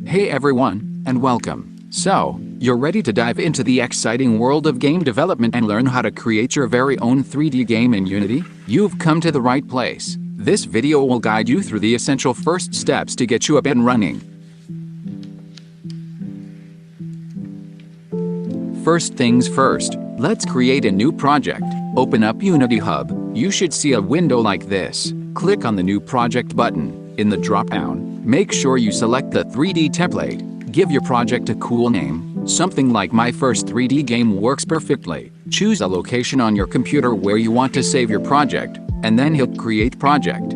Hey everyone, and welcome. So, you're ready to dive into the exciting world of game development and learn how to create your very own 3D game in Unity? You've come to the right place. This video will guide you through the essential first steps to get you up and running. First things first, let's create a new project. Open up Unity Hub. You should see a window like this. Click on the New Project button. In the drop-down, make sure you select the 3D template. Give your project a cool name. Something like My First 3D Game works perfectly. Choose a location on your computer where you want to save your project, and then hit Create Project.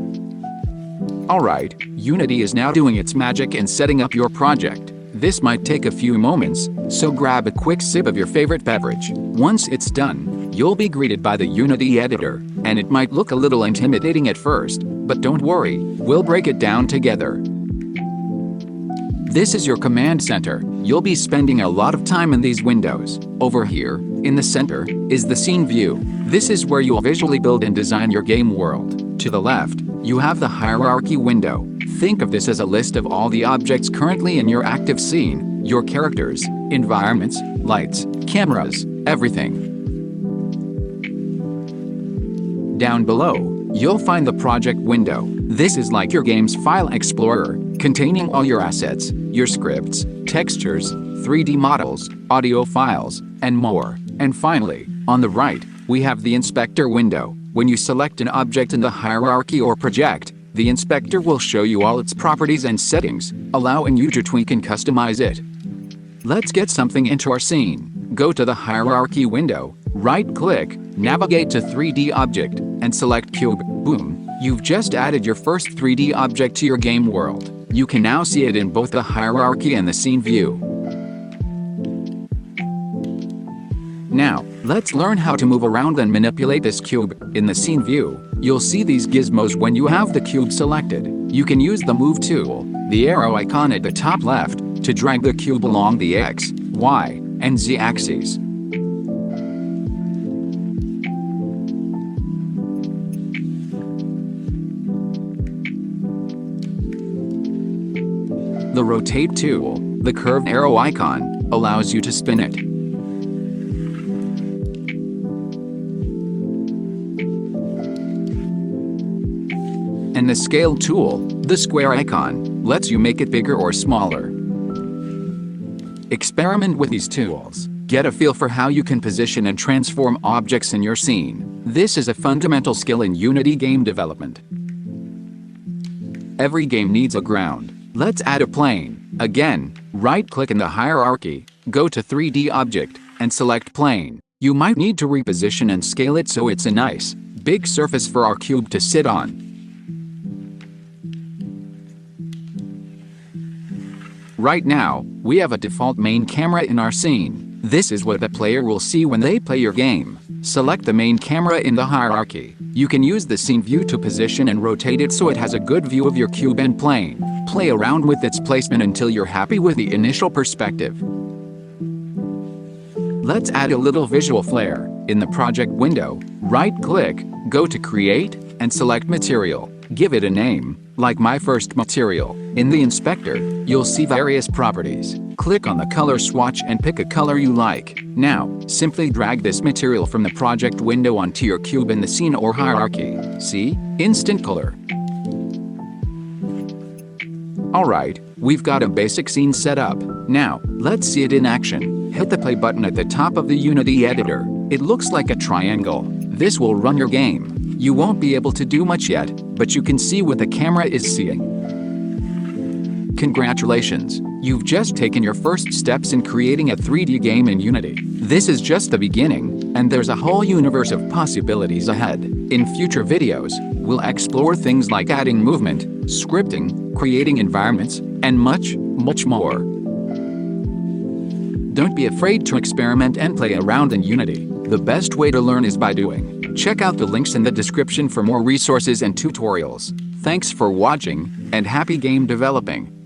Alright, Unity is now doing its magic in setting up your project. This might take a few moments, so grab a quick sip of your favorite beverage. Once it's done, you'll be greeted by the Unity editor, and it might look a little intimidating at first, but don't worry, we'll break it down together. This is your command center. You'll be spending a lot of time in these windows. Over here, in the center, is the scene view. This is where you'll visually build and design your game world. To the left, you have the hierarchy window. Think of this as a list of all the objects currently in your active scene, your characters, environments, lights, cameras, everything. Down below, you'll find the project window. This is like your game's file explorer, containing all your assets, your scripts, textures, 3D models, audio files, and more. And finally, on the right, we have the inspector window. When you select an object in the hierarchy or project, the inspector will show you all its properties and settings, allowing you to tweak and customize it. Let's get something into our scene. Go to the hierarchy window, right-click, navigate to 3D object, and select cube. Boom! You've just added your first 3D object to your game world. You can now see it in both the hierarchy and the scene view. Now, let's learn how to move around and manipulate this cube. In the scene view, you'll see these gizmos when you have the cube selected. You can use the Move tool, the arrow icon at the top left, to drag the cube along the X, Y, and Z axes. The Rotate tool, the curved arrow icon, allows you to spin it. And the Scale tool, the square icon, lets you make it bigger or smaller. Experiment with these tools. Get a feel for how you can position and transform objects in your scene. This is a fundamental skill in Unity game development. Every game needs a ground. Let's add a plane. Again, right-click in the hierarchy, go to 3D object, and select plane. You might need to reposition and scale it so it's a nice, big surface for our cube to sit on. Right now, we have a default main camera in our scene. This is what the player will see when they play your game. Select the main camera in the hierarchy. You can use the scene view to position and rotate it so it has a good view of your cube and plane. Play around with its placement until you're happy with the initial perspective. Let's add a little visual flair. In the project window, right-click, go to Create, and select Material. Give it a name, like My First Material. In the inspector, you'll see various properties. Click on the color swatch and pick a color you like. Now, simply drag this material from the project window onto your cube in the scene or hierarchy. See? Instant color. Alright, we've got a basic scene set up. Now, let's see it in action. Hit the play button at the top of the Unity editor. It looks like a triangle. This will run your game. You won't be able to do much yet, but you can see what the camera is seeing. Congratulations! You've just taken your first steps in creating a 3D game in Unity. This is just the beginning, and there's a whole universe of possibilities ahead. In future videos, we'll explore things like adding movement, scripting, creating environments, and much, much more. Don't be afraid to experiment and play around in Unity. The best way to learn is by doing. Check out the links in the description for more resources and tutorials. Thanks for watching, and happy game developing!